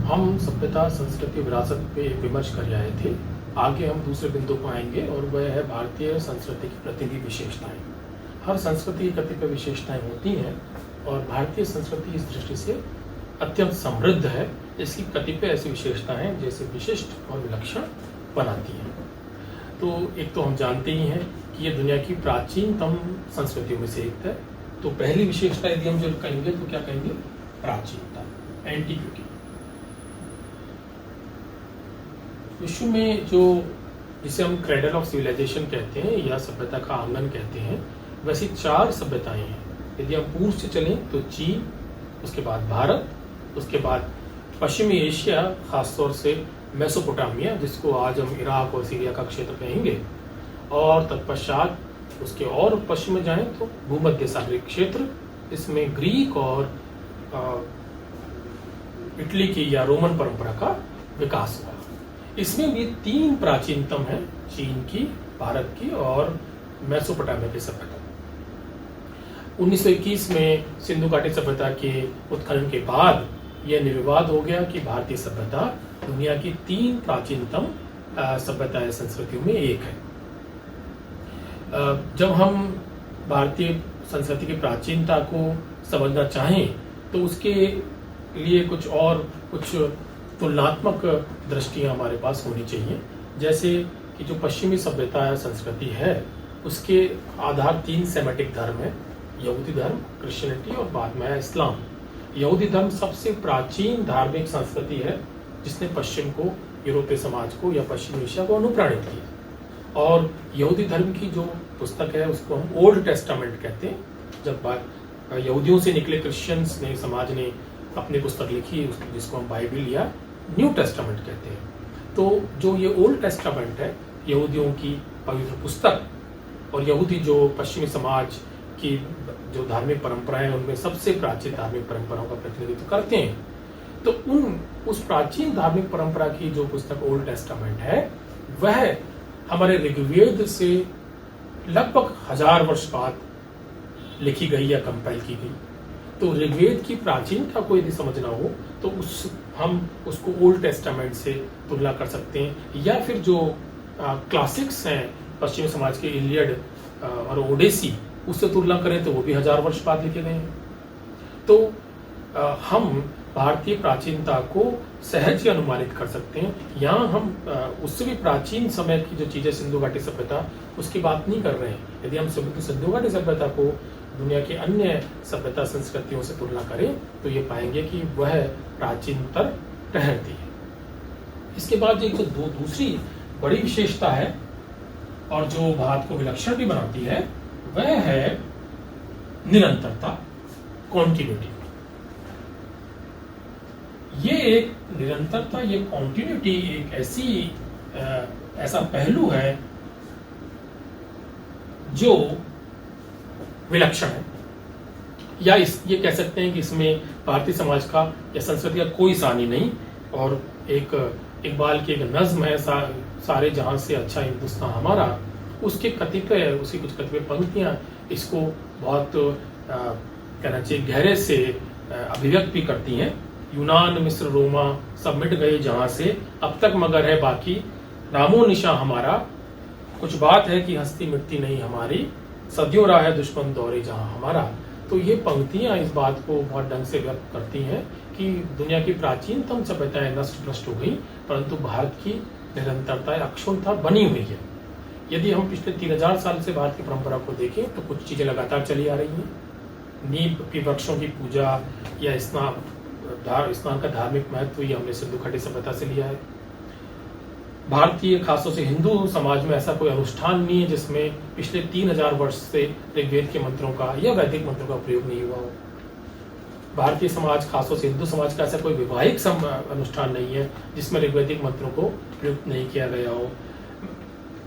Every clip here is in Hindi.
हम सभ्यता, संस्कृति, विरासत पे एक विमर्श कर आए थे। आगे हम दूसरे बिंदु को आएंगे और वह है भारतीय संस्कृति की प्रतिनिधि विशेषताएं। हर संस्कृति की कतिपय विशेषताएं होती हैं और भारतीय संस्कृति इस दृष्टि से अत्यंत समृद्ध है। इसकी कतिपय ऐसी विशेषताएं हैं जैसे विशिष्ट और विलक्षण बनाती हैं। तो एक तो हम जानते ही हैं कि ये दुनिया की प्राचीनतम संस्कृतियों में से एक है। तो पहली विशेषता यदि हम जो कहेंगे तो क्या कहेंगे? प्राचीनता, एंटीक्विटी। विश्व में जो जिसे हम क्रेडल ऑफ सिविलाइजेशन कहते हैं या सभ्यता का आंगन कहते हैं, वैसी 4 सभ्यताएं हैं। यदि हम पूर्व से चलें तो चीन, उसके बाद भारत, उसके बाद पश्चिमी एशिया, खासतौर से मेसोपोटामिया जिसको आज हम इराक और सीरिया का क्षेत्र कहेंगे, और तत्पश्चात उसके और पश्चिम में जाएं तो भूमध्य सागरीय क्षेत्र, इसमें ग्रीक और इटली की या रोमन परंपरा का विकास हुआ। इसमें भी 3 प्राचीनतम हैं, चीन की, भारत की और मेसोपोटामिया की सभ्यता। 1921 में सिंधु घाटी सभ्यता के उत्खनन के बाद यह निर्विवाद हो गया कि भारतीय सभ्यता दुनिया की 3 प्राचीनतम सभ्यता या संस्कृतियों में एक है। जब हम भारतीय संस्कृति की प्राचीनता को समझना चाहें तो उसके लिए कुछ तुलनात्मक दृष्टियां हमारे पास होनी चाहिए। जैसे कि जो पश्चिमी सभ्यता या संस्कृति है उसके आधार 3 सेमेटिक धर्म है, यहूदी धर्म, क्रिश्चियनिटी और बाद में इस्लाम। यहूदी धर्म सबसे प्राचीन धार्मिक संस्कृति है जिसने पश्चिम को, यूरोपीय समाज को या पश्चिमी एशिया को अनुप्राणित किया। और यहूदी धर्म की जो पुस्तक है उसको हम ओल्ड टेस्टामेंट कहते हैं। जब यहूदियों से निकले क्रिश्चियंस ने, समाज ने अपनी पुस्तक लिखी जिसको हम बाइबल या न्यू टेस्टामेंट कहते हैं। तो जो ये ओल्ड टेस्टामेंट है, यहूदियों की पवित्र पुस्तक, और यहूदी जो पश्चिमी समाज की जो धार्मिक परंपराएं उनमें सबसे प्राचीन धार्मिक परंपराओं का प्रतिनिधित्व करते हैं। तो उस प्राचीन धार्मिक परंपरा की जो पुस्तक ओल्ड टेस्टामेंट है वह हमारे ऋग्वेद से लगभग 1000 वर्ष बाद लिखी गई या कंपाइल की गई। तो ऋग्वेद की प्राचीनता को यदि समझना हो तो हम उसको ओल्ड टेस्टामेंट से तुलना कर सकते हैं, या फिर जो क्लासिक्स हैं पश्चिमी समाज के, इलियड और ओडेसी, उससे तुलना करें तो वो भी 1000 वर्ष बाद लिखे गए हैं। तो हम भारतीय प्राचीनता को सहज ही अनुमानित कर सकते हैं। यहाँ हम उससे भी प्राचीन समय की जो चीजें, सिंधु घाटी सभ्यता, उसकी बात नहीं कर रहे हैं। यदि हम सिंधु घाटी सभ्यता को दुनिया की अन्य सभ्यता संस्कृतियों से तुलना करें तो ये पाएंगे कि वह प्राचीनतर ठहरती है। इसके बाद एक जो दूसरी बड़ी विशेषता है और जो भारत को विलक्षण भी बनाती है वह है निरंतरता, कॉन्टिन्यूटी। ये एक निरंतरता, ये कॉन्टिन्यूटी एक ऐसा पहलू है जो विलक्षण है, या ये कह सकते हैं कि इसमें भारतीय समाज का या संस्कृति का कोई सानी नहीं। और एक इकबाल की एक नज्म है, सारे जहां से अच्छा हिंदुस्तान हमारा, उसकी कुछ कतिपय पंक्तियां इसको बहुत कहना चाहिए गहरे से अभिव्यक्त भी करती हैं। यूनान, मिस्र, रोमा सब मिट गए जहां से, अब तक मगर है बाकी नामो निशा हमारा। कुछ बात है कि हस्ती मिटती नहीं हमारी, सदियों रहा है दुश्मन दौरे जहां हमारा। तो ये पंक्तियां इस बात को बहुत ढंग से व्यक्त करती हैं कि दुनिया की प्राचीनतम सभ्यताएं नष्ट भ्रष्ट हो गई, परंतु भारत की निरंतरता, अक्षुण्णता बनी हुई है। यदि हम पिछले 3000 साल से भारत की परंपरा को देखें तो कुछ चीजें लगातार चली आ रही हैं। नीम के वृक्षों की पूजा या स्नान का धार्मिक महत्व ये हमने सिंधु घाटी सभ्यता से लिया है। भारतीय, खासतौर से हिंदू समाज में ऐसा कोई अनुष्ठान नहीं है जिसमें पिछले 3000 वर्ष से ऋग्वेद के मंत्रों का या वैदिक मंत्रों का प्रयोग नहीं हुआ हो। भारतीय समाज, खासतौर से हिंदू समाज का ऐसा कोई वैवाहिक अनुष्ठान नहीं है जिसमें ऋग्वैदिक मंत्रों को प्रयुक्त नहीं किया गया हो।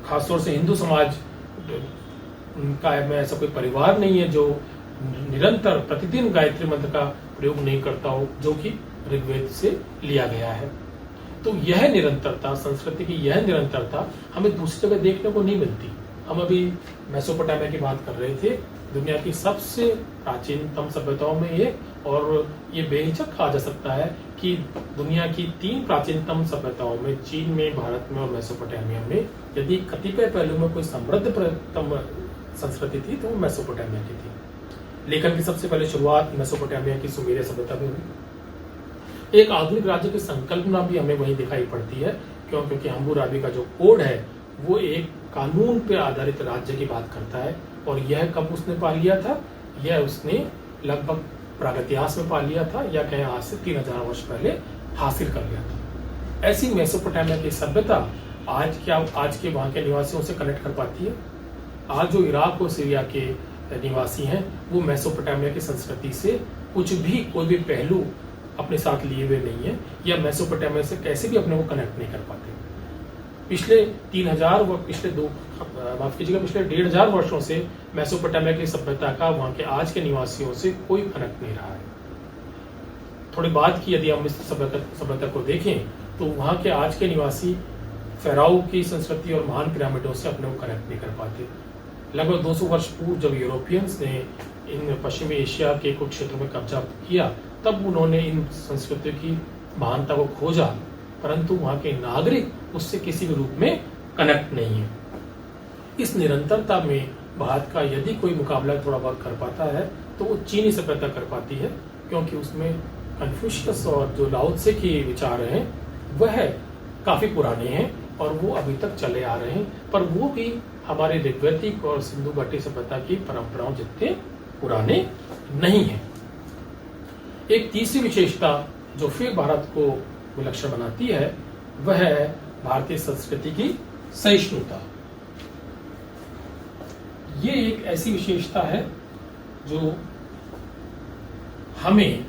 खासतौर से हिंदू समाज का में ऐसा कोई परिवार नहीं है जो निरंतर प्रतिदिन गायत्री मंत्र का प्रयोग नहीं करता हो, जो कि ऋग्वेद से लिया गया है। तो यह निरंतरता, संस्कृति की यह निरंतरता हमें दूसरी जगह देखने को नहीं मिलती। हम अभी मेसोपोटामिया की बात कर रहे थे दुनिया की सबसे प्राचीनतम सभ्यताओं में एक, और ये बेहिचक कहा जा सकता है कि दुनिया की 3 प्राचीनतम सभ्यताओं में, चीन में, भारत में और मेसोपोटामिया में, यदि कतिपय पहलू में कोई समृद्धतम संस्कृति थी तो वो मेसोपोटामिया की थी। लेखन की सबसे पहले शुरुआत मेसोपोटामिया की सुमेरिया सभ्यता में हुई। एक आधुनिक राज्य की संकल्पना भी हमें वहीं दिखाई पड़ती है, क्योंकि हम्मुराबी का जो कोड है वो एक कानून पर आधारित राज्य की बात करता है। और यह कब उसने पा लिया था? यह उसने लगभग प्रागैतिहासिक में पा लिया था, या कहें आज से 3000 वर्ष पहले हासिल कर लिया था। ऐसी मेसोपोटामिया की सभ्यता आज के वहां के निवासियों से कनेक्ट कर पाती है। आज जो इराक और सीरिया के निवासी हैं वो मेसोपोटामिया की संस्कृति से कोई भी पहलू अपने साथ लिए हुए नहीं है, या मेसोपोटामिया से कैसे भी अपने को कनेक्ट नहीं कर पाते। पिछले 1500 वर्षों से मेसोपोटामिया की सभ्यता का वहां के आज के निवासियों से कोई कनेक्ट नहीं रहा है। थोड़ी बात की यदि हम इस सभ्यता को देखें तो वहां के आज के निवासी फेराओ की संस्कृति और महान पिरामिडों से अपने को कनेक्ट नहीं कर पाते। लगभग 200 वर्ष पूर्व जब यूरोपियंस ने इन पश्चिमी एशिया के कुछ क्षेत्रों में कब्जा किया, तब उन्होंने इन संस्कृतियों की महानता को खोजा, परंतु वहां के नागरिक उससे किसी भी रूप में कनेक्ट नहीं है। इस निरंतरता में भारत का यदि कोई मुकाबला थोड़ा बहुत कर पाता है तो वो चीनी सभ्यता कर पाती है, क्योंकि उसमें कन्फ्यूशियस और जो लाओ त्से के विचार हैं वह काफी पुराने हैं और वो अभी तक चले आ रहे हैं, पर वो भी हमारे ऋग्वैदिक और सिंधु घाटी सभ्यता की परंपराओं जितने पुराने नहीं हैं। एक तीसरी विशेषता जो फिर भारत को विलक्षण बनाती है वह है भारतीय संस्कृति की सहिष्णुता। ये एक ऐसी विशेषता है जो हमें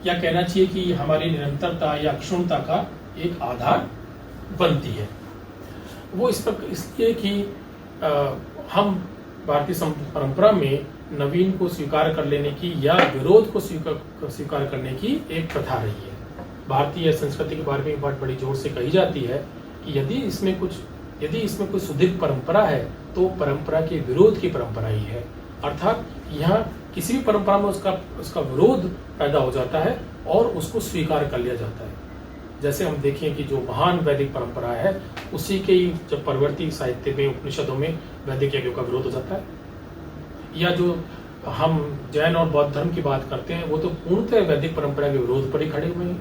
क्या कहना चाहिए कि हमारी निरंतरता या अक्षुण्णता का एक आधार बनती है। वो इसलिए कि हम भारतीय परंपरा में नवीन को स्वीकार कर लेने की या विरोध को स्वीकार करने की एक प्रथा रही है। भारतीय संस्कृति के बारे में बहुत बड़ी जोर से कही जाती है कि यदि इसमें कोई सुदृढ़ परंपरा है तो परंपरा के विरोध की परंपरा ही है। अर्थात यहाँ किसी भी परंपरा में उसका विरोध पैदा हो जाता है और उसको स्वीकार कर लिया जाता है। जैसे हम देखें कि जो महान वैदिक परंपरा है उसी के ही जब परवर्ती साहित्य में उपनिषदों में वैदिक यज्ञों का विरोध हो जाता है, या जो हम जैन और बौद्ध धर्म की बात करते हैं वो तो पूर्णतः वैदिक परंपरा के विरोध पर ही खड़े हुए हैं।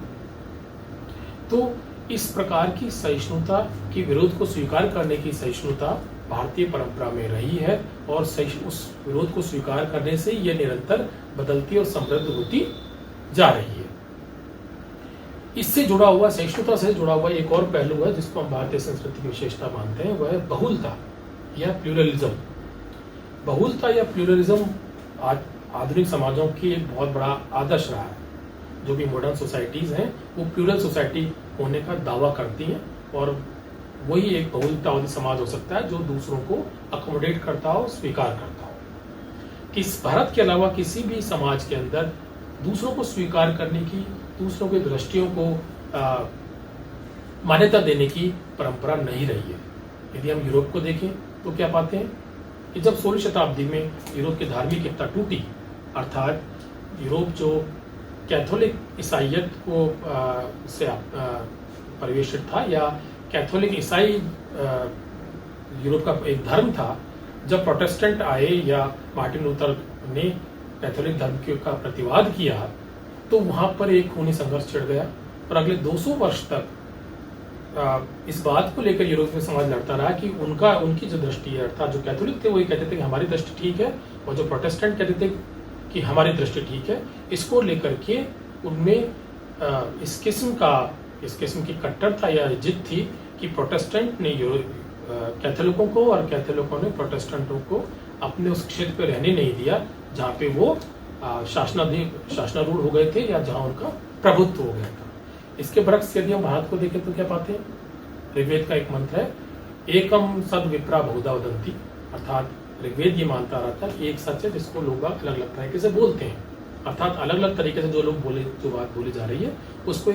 तो इस प्रकार की सहिष्णुता की विरोध को स्वीकार करने की सहिष्णुता भारतीय परंपरा में रही है और उस विरोध को स्वीकार करने से यह निरंतर बदलती और समृद्ध होती जा रही है। इससे जुड़ा हुआ, सहिष्णुता से जुड़ा हुआ एक और पहलू है जिसको हम भारतीय संस्कृति की विशेषता मानते हैं, वह है बहुलता या प्लूरलिज्म। बहुलता या प्लूरलिज्म आधुनिक समाजों की एक बहुत बड़ा आदर्श रहा है। जो भी मॉडर्न सोसाइटीज हैं वो प्लूरल सोसाइटी होने का दावा करती हैं और वही एक बहुलतावादी समाज हो सकता है जो दूसरों को अकोमोडेट करता हो, स्वीकार करता हो। किस भारत के अलावा किसी भी समाज के अंदर दूसरों को स्वीकार करने की, दूसरों की दृष्टियों को मान्यता देने की परंपरा नहीं रही है। यदि हम यूरोप को देखें तो क्या पाते हैं कि जब 16वीं शताब्दी में यूरोप की धार्मिक एकता टूटी, अर्थात यूरोप जो कैथोलिक ईसाइयत को से परिवेशित था या कैथोलिक ईसाई यूरोप का एक धर्म था, जब प्रोटेस्टेंट आए या मार्टिन लूथर ने कैथोलिक धर्म का प्रतिवाद किया तो वहां पर एक खूनी संघर्ष छिड़ गया और अगले 200 वर्ष तक इस बात को लेकर यूरोपीय समाज लड़ता रहा कि उनकी जो दृष्टि है, अर्थात जो कैथोलिक थे वही कहते थे कि हमारी दृष्टि ठीक है और जो प्रोटेस्टेंट कहते थे कि हमारी दृष्टि ठीक है, इसको लेकर के उनमें इस किस्म की कट्टरता या जिद थी कि प्रोटेस्टेंट ने कैथोलिकों को और कैथोलिकों ने प्रोटेस्टेंटों को अपने उस क्षेत्र पर रहने नहीं दिया जहाँ पे वो शासनारूढ़ हो गए थे या जहाँ उनका प्रभुत्व हो गया था। इसके बरक्स यदि हम भारत को देखें तो क्या पाते हैं? ऋग्वेद का एक मंत्र है, एकम सद विप्रा बहुधा वदंती, अर्थात ऋग्वेद ये मानता रहा था कि एक सच है जिसको लोग अलग अलग तरीके से बोलते हैं, अर्थात अलग अलग तरीके से जो बात बोली जा रही है उसको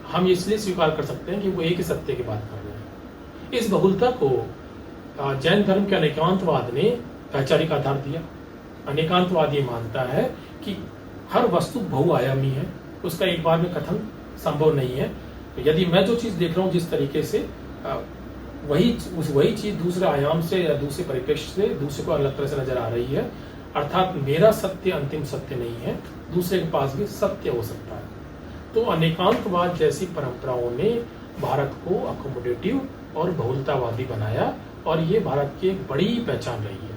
हम इसलिए स्वीकार कर सकते हैं कि वो एक ही सत्य की बात कर रहे हैं। इस बहुलता को जैन धर्म के अनेकांतवाद ने वैचारिक आधार दिया। अनेकांतवादी मानता है कि हर वस्तु बहुआयामी है, उसका एक बार में कथन संभव नहीं है। तो यदि मैं जो चीज देख रहा हूँ जिस तरीके से, वही चीज दूसरे आयाम से या दूसरे परिप्रेक्ष्य से दूसरे को अलग तरह से नजर आ रही है, अर्थात मेरा सत्य अंतिम सत्य नहीं है, दूसरे के पास भी सत्य हो सकता है। तो अनेकांतवाद जैसी परंपराओं ने भारत को अकोमोडेटिव और बहुलतावादी बनाया, और ये भारत की एक बड़ी पहचान रही है।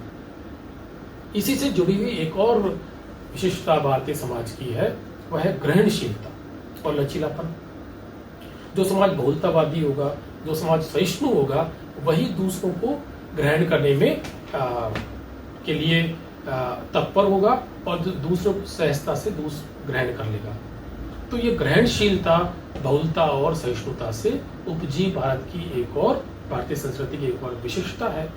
इसी से जुड़ी हुई एक और विशिष्टता भारतीय समाज की है, वह है ग्रहणशीलता और लचीलापन। जो समाज बहुलतावादी होगा, जो समाज सहिष्णु होगा, वही दूसरों को ग्रहण करने में के लिए तत्पर होगा और दूसरों को सहजता से ग्रहण कर लेगा। तो ये ग्रहणशीलता, बहुलता और सहिष्णुता से उपजी भारतीय संस्कृति की एक और विशिष्टता है।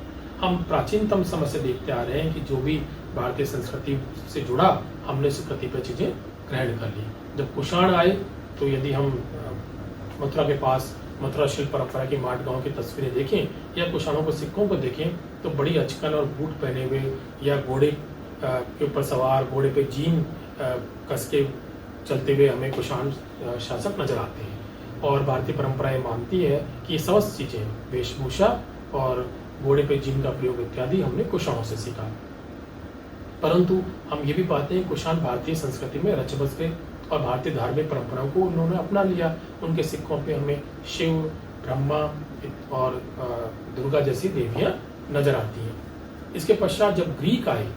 हम प्राचीनतम समय से देखते आ रहे हैं कि जो भी भारतीय संस्कृति से जुड़ा, हमने से कतिपय चीजें ग्रहण कर ली। जब कुषाण आए, तो यदि हम मथुरा के पास मथुरा शिल्प परंपरा की माट गांव की तस्वीरें देखें या कुषाणों के सिक्कों को देखें, तो बड़ी अचकन और बूट पहने हुए या घोड़े के ऊपर सवार, घोड़े पे जीन कस के चलते हुए हमें कुषाण शासक नजर आते हैं। और भारतीय परंपरा ये मानती है कि ये समस्त चीजें, वेशभूषा और घोड़े पे जीन का प्रयोग इत्यादि हमने कुषाणों से सीखा। परंतु हम ये भी पाते हैं कुषाण भारतीय संस्कृति में रच बस गए और भारतीय धार्मिक परंपराओं को उन्होंने अपना लिया। उनके सिक्कों पे हमें शिव, ब्रह्मा और दुर्गा जैसी देवियां नजर आती हैं। इसके पश्चात जब ग्रीक आए,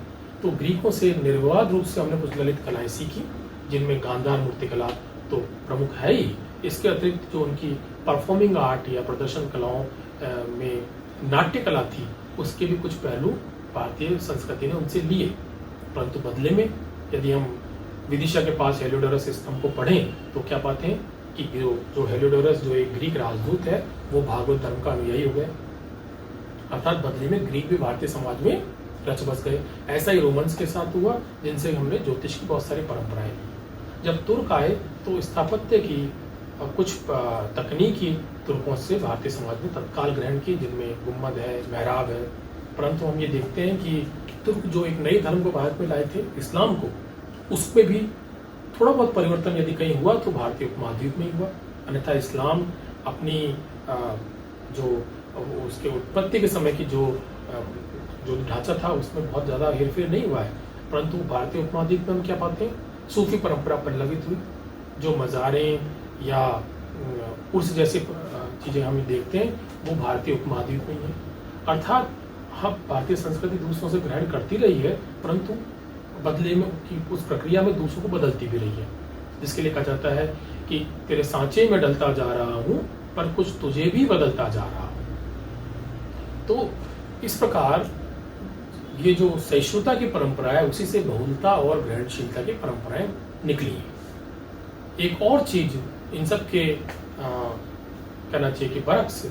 तो ग्रीकों से निर्विवाद रूप से हमने कुछ ललित कलाएं सीखी, जिनमें गांधार मूर्ति कला तो प्रमुख है ही। इसके अतिरिक्त जो उनकी परफॉर्मिंग आर्ट या प्रदर्शन कलाओं में नाट्य कला थी, उसके भी कुछ पहलू भारतीय संस्कृति ने उनसे लिए। परंतु बदले में यदि हम विदिशा के पास हेलियोडोरस स्तंभ को पढ़ें, तो क्या पाते हैं कि जो हेलियोडोरस, जो एक ग्रीक राजदूत है, वो भागवत धर्म का अनुयायी हो गया। अर्थात बदले में ग्रीक भी भारतीय समाज में रच बस गए। ऐसा ही रोमन्स के साथ हुआ, जिनसे हमने ज्योतिष की बहुत सारी परंपराएं ली। जब तुर्क आए, तो स्थापत्य की कुछ तकनीकी तुर्कों से भारतीय समाज ने तत्काल ग्रहण की, जिनमें गुम्बद है, मेहराब है। परंतु हम ये देखते हैं कि तुर्क जो एक नए धर्म को भारत में लाए थे, इस्लाम को, उसमें भी थोड़ा बहुत परिवर्तन यदि कहीं हुआ तो भारतीय उपमहाद्वीप में ही हुआ। अन्यथा इस्लाम अपनी जो उसके उत्पत्ति के समय की जो ढांचा था, उसमें बहुत ज़्यादा हेरफेर नहीं हुआ है। परंतु भारतीय उपमहाद्वीप में हम क्या पाते हैं, सूफी परंपरा पल्लवित हुई। जो मज़ारें या उर्स जैसे चीज़ें हम देखते हैं, वो भारतीय उपमहाद्वीप में ही है। अर्थात हम भारतीय संस्कृति दूसरों से ग्रहण करती रही है, परंतु बदले में उस प्रक्रिया में दूसरों को बदलती भी रही है। जिसके लिए कहा जाता है कि तेरे सांचे में डलता जा रहा हूं, पर कुछ तुझे भी बदलता जा रहा हूं। तो इस प्रकार ये जो सहिष्णुता की परंपरा है, उसी से बहुलता और ग्रहणशीलता की परंपराएं निकली हैं। एक और चीज इन सब के कहना चाहिए कि बरक्स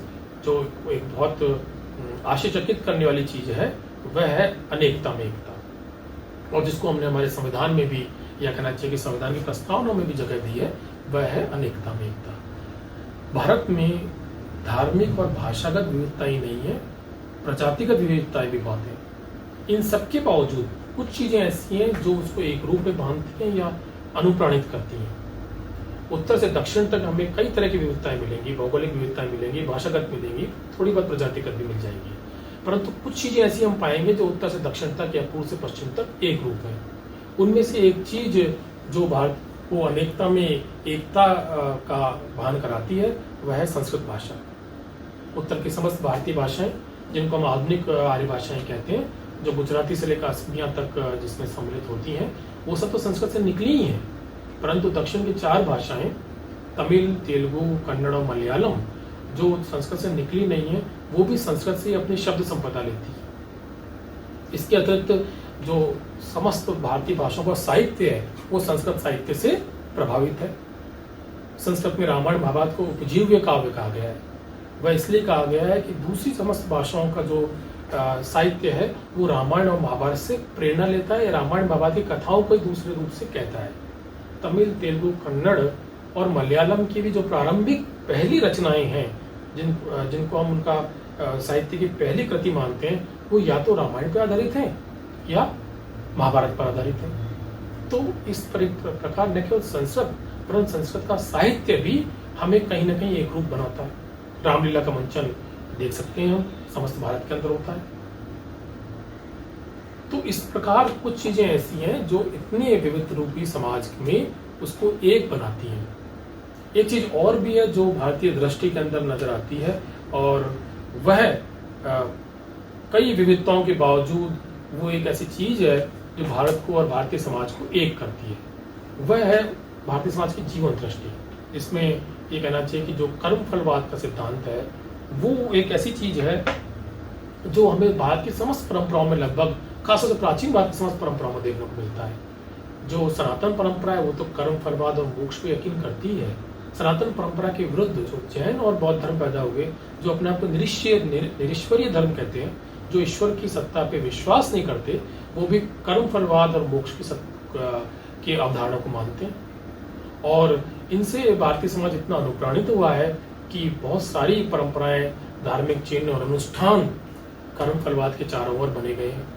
जो एक बहुत आश्चर्यचकित करने वाली चीज है, वह है अनेकता में एकता। और जिसको हमने हमारे संविधान में भी, या कहना चाहिए कि संविधान की प्रस्तावनाओं में भी जगह दी है, वह है अनेकता में एकता। भारत में धार्मिक और भाषागत विविधता ही नहीं है, प्रजातिगत विविधताएं भी बहुत हैं। इन सबके बावजूद कुछ चीजें ऐसी हैं जो उसको एक रूप में बांधती हैं या अनुप्राणित करती हैं। उत्तर से दक्षिण तक हमें कई तरह की विविधताएं मिलेंगी, भौगोलिक विविधताएं मिलेंगी, भाषागत मिलेंगी, थोड़ी बहुत प्रजातिगत भी मिल जाएगी। परंतु कुछ चीजें ऐसी हम पाएंगे जो उत्तर से दक्षिण तक या पूर्व से पश्चिम तक एक रूप है। उनमें से एक चीज जो भारत को अनेकता में एकता का भान कराती है, वह है संस्कृत भाषा। उत्तर की समस्त भारतीय भाषाएं, जिनको हम आधुनिक आर्य भाषाएं कहते हैं, जो गुजराती से लेकर असमिया तक जिसमें सम्मिलित होती हैं, वो सब तो संस्कृत से निकली ही हैं। परंतु दक्षिण की 4 भाषाएं, तमिल, तेलुगु, कन्नड़ और मलयालम, जो संस्कृत से निकली नहीं है, वो भी संस्कृत से अपनी शब्द संपदा लेती है। इसके अतिरिक्त जो समस्त भारतीय भाषाओं का साहित्य है, वो संस्कृत साहित्य से प्रभावित है। संस्कृत में रामायण महाभारत को उपजीव्य काव्य कहा गया है। वह इसलिए कहा गया है कि दूसरी समस्त भाषाओं का जो साहित्य है, वो रामायण और महाभारत से प्रेरणा लेता है, रामायण महाभारत की कथाओं को दूसरे रूप से कहता है। तमिल, तेलुगु, कन्नड़ और मलयालम की भी जो प्रारंभिक पहली रचनाएं हैं, जिनको हम उनका साहित्य की पहली कृति मानते हैं, वो या तो रामायण पर आधारित हैं या महाभारत पर आधारित है। तो इस प्रकार न केवल संस्कृत परंतु संस्कृत का साहित्य भी हमें कहीं ना कहीं एक रूप बनाता है। रामलीला का मंचन देख सकते हैं हम, समस्त भारत के अंदर होता है। तो इस प्रकार कुछ चीजें ऐसी हैं जो इतने विविध रूपी समाज में उसको एक बनाती हैं। एक चीज और भी है जो भारतीय दृष्टि के अंदर नजर आती है, और वह कई विविधताओं के बावजूद वो एक ऐसी चीज है जो भारत को और भारतीय समाज को एक करती है। वह है भारतीय समाज की जीवन दृष्टि, जिसमें ये कहना चाहिए कि जो कर्म फलवाद का सिद्धांत है वो एक ऐसी चीज है जो हमें भारत की समस्त परंपराओं में, लगभग खासतौर से प्राचीन भारत की समस्त परंपराओं में देखने को मिलता है। जो सनातन परंपरा है वो तो कर्म फलवाद और मोक्ष पे यकीन करती है। सनातन परंपरा के विरुद्ध जो जैन और बौद्ध धर्म पैदा हुए, जो अपने आप को निरीश्वरीय धर्म कहते हैं, जो ईश्वर की सत्ता पे विश्वास नहीं करते, वो भी कर्म फलवाद और मोक्ष की अवधारणा को मानते हैं। और इनसे भारतीय समाज इतना अनुप्राणित हुआ है कि बहुत सारी परंपराएं, धार्मिक चिन्ह और अनुष्ठान कर्म फलवाद के चारों ओर बने गए हैं।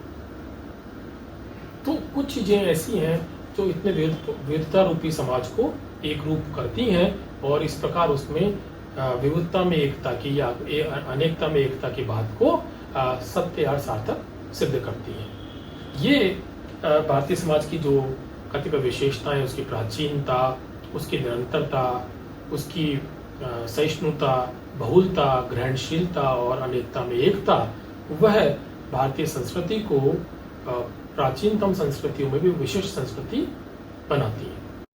तो कुछ चीजें ऐसी हैं जो इतने विविधता रूपी समाज को एक रूप करती हैं, और इस प्रकार उसमें विविधता में एकता की या अनेकता में एकता की बात को सत्य या सार्थक सिद्ध करती हैं। ये भारतीय समाज की जो कतिपय विशेषताएं, उसकी प्राचीनता, उसकी निरंतरता, उसकी सहिष्णुता, बहुलता, ग्रहणशीलता और अनेकता में एकता, वह भारतीय संस्कृति को प्राचीनतम संस्कृतियों में भी विशिष्ट संस्कृति बनाती है।